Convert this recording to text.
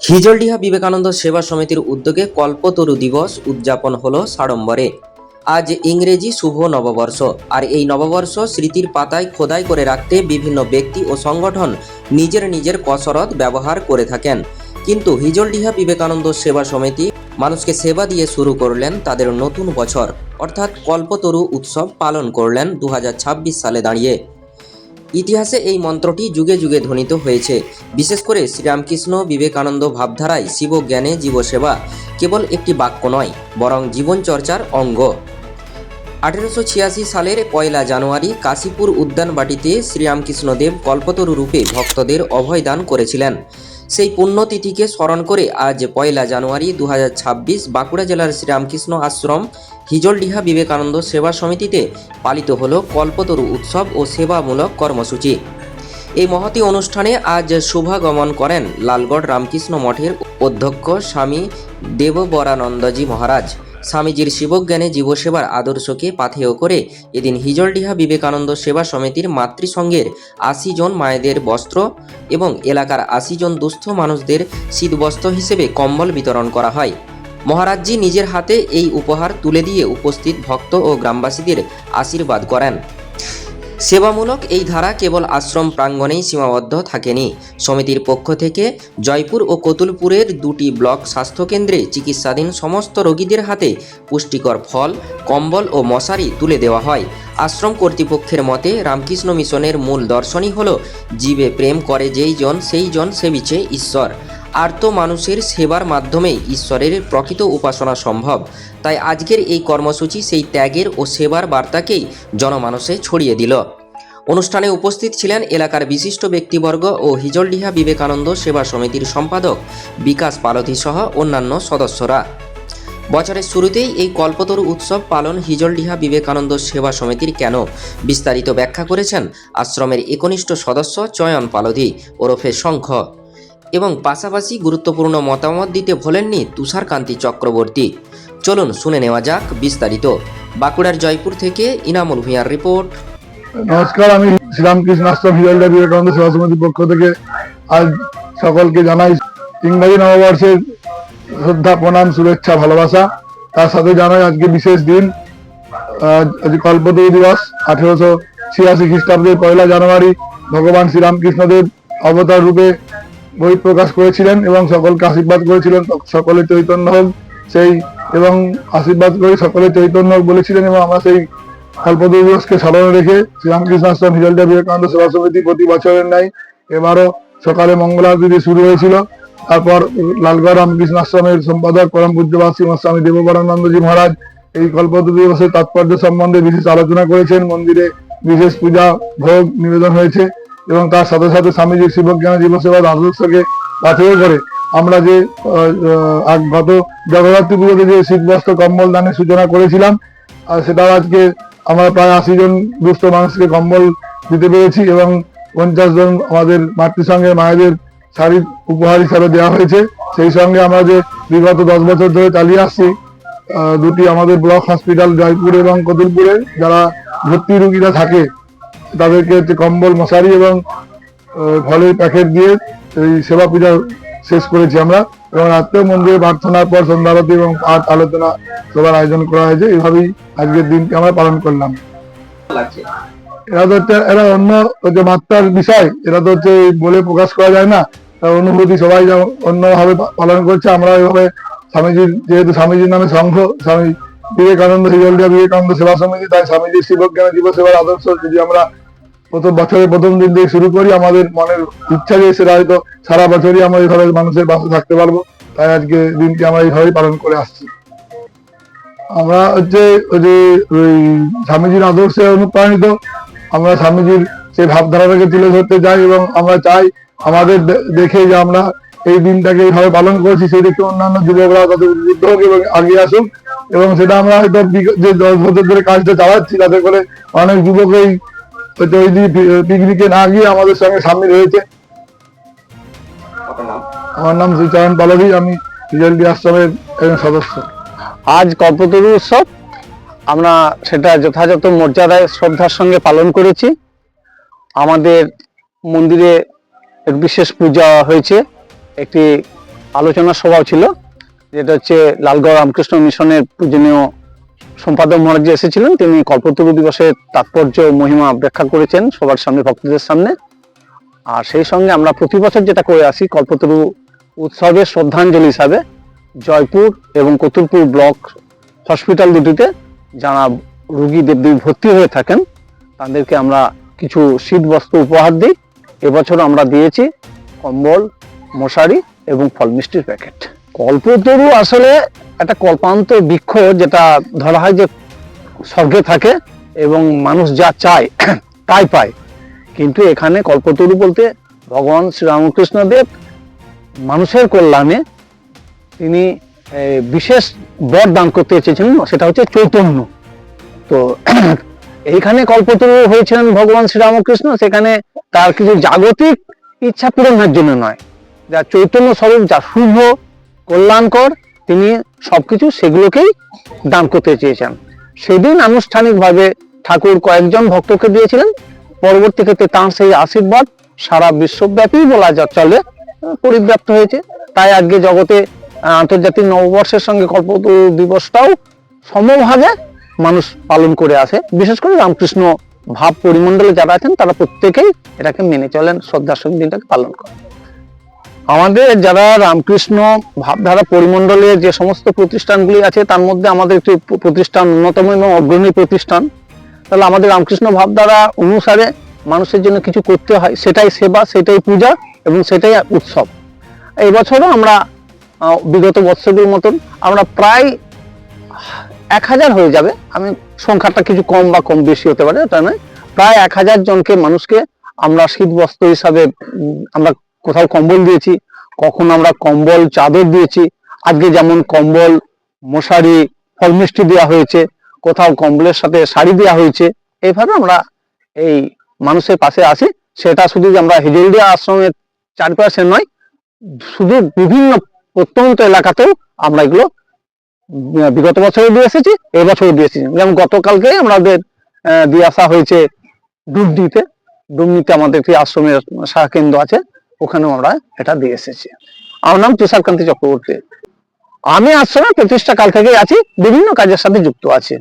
হিজলডিহা বিবেকানন্দ সেবা সমিতির উদ্যোগে কল্পতরু দিবস উদযাপন হলো সাড়ম্বরে। আজ ইংরেজি শুভ নববর্ষ, আর এই নববর্ষ স্মৃতির পাতায় খোদাই করে রাখতে বিভিন্ন ব্যক্তি ও সংগঠন নিজের নিজের কসরত ব্যবহার করে থাকেন। কিন্তু হিজলডিহা বিবেকানন্দ সেবা সমিতি মানুষকে সেবা দিয়ে শুরু করলেন তাদের নতুন বছর, অর্থাৎ কল্পতরু উৎসব পালন করলেন 2026 সালে দাঁড়িয়ে। ইতিহাসে এই মন্ত্রটি যুগে যুগে ধ্বনিত হয়েছে। বিশেষ করে শ্রীরামকৃষ্ণ বিবেকানন্দ ভাবধারায় শিবজ্ঞানে জীবসেবা কেবল একটি বাক্য নয়, বরং জীবনচর্চার অঙ্গ। 1886 সালের 1 জানুয়ারি কাশীপুর উদ্যানবাটিতে শ্রীরামকৃষ্ণদেব কল্পতরু রূপে ভক্তদের অভয় দান করেছিলেন। সেই পুণ্যতিথিকে স্মরণ করে আজ 1 জানুয়ারি 2026 বাঁকুড়া জেলার শ্রীরামকৃষ্ণ আশ্রম হিজলডিহা বিবেকানন্দ সেবা সমিতিতে পালিত হল কল্পতরু উৎসব ও সেবামূলক কর্মসূচি। এই মহতী অনুষ্ঠানে আজ শুভাগমন করেন লালগড় রামকৃষ্ণ মঠের অধ্যক্ষ স্বামী দেববরানন্দজি মহারাজ। স্বামীজির শিবজ্ঞানে জীবসেবার আদর্শকে পাথেয় করে এদিন হিজলডিহা বিবেকানন্দ সেবা সমিতির মাতৃসংঘের 80 জন মায়েদের বস্ত্র এবং এলাকার 80 জন দুস্থ মানুষদের শীতবস্ত্র হিসেবে কম্বল বিতরণ করা হয়। মহারাজজি নিজের হাতে এই উপহার তুলে দিয়ে উপস্থিত ভক্ত ও গ্রামবাসীদের আশীর্বাদ করেন। সেবামূলক এই ধারা কেবল আশ্রম প্রাঙ্গণেই সীমাবদ্ধ থাকেনি। সমিতির পক্ষ থেকে জয়পুর ও কতুলপুরের 2টি ব্লক স্বাস্থ্যকেন্দ্রে চিকিৎসাধীন সমস্ত রোগীদের হাতে পুষ্টিকর ফল, কম্বল ও মশারি তুলে দেওয়া হয়। আশ্রম কর্তৃপক্ষের মতে রামকৃষ্ণ মিশনের মূল দর্শনই হল জীবে প্রেম করে যেই জন সেই জন সেবিছে ঈশ্বর। আর্ত মানুষের সেবার মাধ্যমেই ঈশ্বরের প্রকৃত উপাসনা সম্ভব। তাই আজকের এই কর্মসূচি সেই ত্যাগের ও সেবার বার্তাকেই জনমানসে ছড়িয়ে দিল। অনুষ্ঠানে উপস্থিত ছিলেন এলাকার বিশিষ্ট ব্যক্তিবর্গ ও হিজলডিহা বিবেকানন্দ সেবা সমিতির সম্পাদক বিকাশ পালথি সহ অন্যান্য সদস্যরা। বছরের শুরুতেই এই কল্পতরু উৎসব পালন হিজলডিহা বিবেকানন্দ সেবা সমিতির কেন, বিস্তারিত ব্যাখ্যা করেছেন আশ্রমের একনিষ্ঠ সদস্য চয়ন পালথি ওরফে শঙ্খ, এবং পাশাপাশি গুরুত্বপূর্ণ মতামত দিতে ভোলেননি তুষারকান্তি চক্রবর্তী। চলুন শুনে নেওয়া যাক বিস্তারিত। বাঁকুড়ার জয়পুর থেকে ইনামুল ভূঁইয়ার রিপোর্ট। নমস্কার, আমি শ্রীরামকৃষ্ণ আশ্রম হিজলডিহা বিবেকানন্দ সেবা সমিতির পক্ষ থেকে আজ সকলকে জানাই ইংরাজি নববর্ষের শ্রদ্ধা, প্রণাম, শুভেচ্ছা, ভালোবাসা। তার সাথে জানাই আজকে বিশেষ দিন, আজ কল্পতরু দিবস। 1886 খ্রিস্টাব্দের 1 জানুয়ারি ভগবান শ্রীরামকৃষ্ণদেব অবতার রূপে বহিঃপ্রকাশ করেছিলেন এবং সকলকে আশীর্বাদ করেছিলেন সকলে চৈতন্য হোক, সেই এবং আশীর্বাদ করে সকলে চৈতন্য হোক বলেছিলেন। এবং আমরা সেই কল্পতরু দিবসকে স্মরণে রেখে শ্রীরামকৃষ্ণ আশ্রম হিজলডিহা বিবেকানন্দ সেবা সমিতি প্রতি বছরের ন্যায় এবারও সকালে মঙ্গলারতি দিয়ে শুরু হয়েছিল। তারপর লালগড় রামকৃষ্ণ আশ্রমের সম্পাদক পরম পূজ্যপাদ স্বামী দেববরানন্দজি মহারাজ এই কল্পতরু দিবসের তাৎপর্য সম্বন্ধে বিশেষ আলোচনা করেছেন। মন্দিরে বিশেষ পূজা ভোগ নিবেদন হয়েছে এবং তার সাথে সাথে স্বামীজির শিবজ্ঞান জীবসেবার আদর্শকে পাথেয় করে আমরা যে গত জগদ্ধাত্রী পুজোতে যে শীতবস্ত্র কম্বল দানের সূচনা করেছিলাম, আর সেটাও আজকে আমরা প্রায় 80 জন দুস্থ মানুষকে কম্বল দিতে পেরেছি এবং 50 জন আমাদের মাতৃসংঘের মায়েদের শাড়ির উপহার হিসাবে দেওয়া হয়েছে। সেই সঙ্গে আমরা যে বিগত 10 বছর ধরে চালিয়ে আসছি 2টি আমাদের ব্লক হসপিটাল জয়পুর এবং কতুলপুরে যারা ভর্তি রোগীরা থাকে তাদেরকে কম্বল, মশারি এবং ফলের প্যাকেট দিয়ে এই সেবা পূজা শেষ করেছি আমরা। এবং রাত্রে মন্দিরে প্রার্থনার পর সন্ধ্যারতি এবং পাঠ আলোচনা সবার আয়োজন করা হয়েছে। এইভাবেই আজকের দিনটি আমরা পালন করলাম। এরা তো হচ্ছে এরা অন্য যে মাত্রার বিষয়, এরা তো হচ্ছে বলে প্রকাশ করা যায় না, অনুভূতি সবাই অন্যভাবে পালন করছে। আমরা এইভাবে স্বামীজির, যেহেতু স্বামীজির নামে সংঘ স্বামী বিবেকানন্দ হিজলডিহা বিবেকানন্দ সেবা সমিতি, তাই স্বামীজির শিবজ্ঞান জীবসেবার আদর্শ যদি আমরা বছরের প্রথম দিন থেকে শুরু করি, আমাদের মনের ইচ্ছা যে সেটা হয়তো সারা বছরই আমরা এইভাবে মানুষের পাশে থাকতে পারবো। তাই আজকে দিনটি আমরা এইভাবেই পালন করে আসছি। আমরা হচ্ছে ওই যে ওই স্বামীজির আদর্শে অনুপ্রাণিত, আমরা স্বামীজির সেই ভাবধারাটাকে তুলে ধরতে চাই এবং আমরা চাই আমাদের দেখে যে আমরা এই দিনটাকে এইভাবে পালন করছি সেই দেখে অন্যান্য যুবকরা তাদের উদ্বুদ্ধ হোক এবং এগিয়ে আসুক। এবং সেটা আমরা হয়তো যে 10 বছর ধরে কাজটা চালাচ্ছি তাতে করে অনেক যুবকই হয়তো ওই পিকনিকে না গিয়ে আমাদের সঙ্গে সামিল হয়েছে। আমার নাম শ্রী চয়ন পালথি, আমি হিজলডিহা আশ্রমের একজন সদস্য। আজ কল্পতরু উৎসব আমরা সেটা যথাযথ মর্যাদায় শ্রদ্ধার সঙ্গে পালন করেছি। আমাদের মন্দিরে বিশেষ পূজা হয়েছে, একটি আলোচনা সভাও ছিল, যেটা হচ্ছে লালগড় রামকৃষ্ণ মিশনের পূজনীয় সম্পাদক মহারাজ এসেছিলেন। তিনি কল্পতরু দিবসের তাৎপর্য মহিমা ব্যাখ্যা করেছেন সবার সামনে, ভক্তদের সামনে। আর সেই সঙ্গে আমরা প্রতি বছর যেটা করে আসি, কল্পতরু উৎসবের শ্রদ্ধাঞ্জলি হিসাবে জয়পুর এবং কতুলপুর ব্লক হসপিটাল দুটিতে যারা রোগী দেবদেবী ভর্তি হয়ে থাকেন তাদেরকে আমরা কিছু শীত বস্ত্র উপহার দিই। এবছর আমরা দিয়েছি কম্বল, মশারি এবং ফল মিষ্টির প্যাকেট। কল্পতরু আসলে একটা কল্পান্ত বৃক্ষ, যেটা ধরা হয় যে স্বর্গে থাকে এবং মানুষ যা চায় তাই পায়। কিন্তু এখানে কল্পতরু বলতে ভগবান শ্রীরামকৃষ্ণ দেব মানুষের কল্যাণে তিনি বিশেষ বর দান করতে চেয়েছিলেন, সেটা হচ্ছে চৈতন্য। তো এইখানে কল্পতরু হয়েছিলেন ভগবান শ্রীরামকৃষ্ণ, সেখানে তার কিছু জাগতিক ইচ্ছা পূরণের জন্য নয়, যা চৈতন্য স্বরূপ, যা শুভ কল্যাণকর, তিনি সবকিছু সেগুলোকেই দান করতে চেয়েছেন। সেদিন আনুষ্ঠানিকভাবে ঠাকুর কয়েকজন ভক্তকে দিয়েছিলেন। পরবর্তী ক্ষেত্রে তাঁর সেই আশীর্বাদ সারা বিশ্বব্যাপী বলা যা চলে পরিব্যাপ্ত হয়েছে। তাই আজকে জগতে আন্তর্জাতিক নববর্ষের সঙ্গে কল্পতরু দিবসটাও সমভাবে মানুষ পালন করে আসে। বিশেষ করে রামকৃষ্ণ ভাব পরিমণ্ডলে যারা আছেন তারা প্রত্যেকেই এটাকে মেনে চলেন, শ্রদ্ধার সঙ্গে দিনটাকে পালন করেন। আমাদের যারা রামকৃষ্ণ ভাবধারা পরিমণ্ডলে যে সমস্ত প্রতিষ্ঠানগুলি আছে, তার মধ্যে আমাদের একটি প্রতিষ্ঠান অন্যতম এবং অগ্রণী প্রতিষ্ঠান। তাহলে আমাদের রামকৃষ্ণ ভাবধারা অনুসারে মানুষের জন্য কিছু করতে হয়, সেটাই সেবা, সেটাই পূজা এবং সেটাই উৎসব। এই বছরও আমরা বিগত বছরগুলোর মতন আমরা প্রায় 1000 হয়ে যাবে, আমি সংখ্যাটা কিছু কম বা কম বেশি হতে পারে তা নয়, প্রায় 1000 জনকে মানুষকে আমরা শীত বস্ত্র হিসাবে আমরা কোথাও কম্বল দিয়েছি, কখন আমরা কম্বল চাদর দিয়েছি। আজকে যেমন কম্বল, মশারি, ফল মিষ্টি দেওয়া হয়েছে, কোথাও কম্বলের সাথে শাড়ি দেওয়া হয়েছে। এইভাবে আমরা এই মানুষের পাশে আসি। সেটা শুধু যে আমরা হেজলদিয়া আশ্রমের চারপাশে নয়, শুধু বিভিন্ন প্রত্যন্ত এলাকাতেও আমরা এগুলো বিগত বছরে দিয়ে এসেছি, এবছরও দিয়ে এসেছি। যেমন গতকালকে আমাদের দিয়ে আসা হয়েছে ডুবনিতে। ডুবনিতে আমাদের একটি আশ্রমের শাখা কেন্দ্র আছে, ওখানেও আমরা এটা দিয়ে এসেছি। আমার নাম তুষারকান্তি চক্রবর্তী। আমি আশ্রমে প্রতিষ্ঠা কাল থেকেই আছি, বিভিন্ন কাজের সাথে যুক্ত আছি।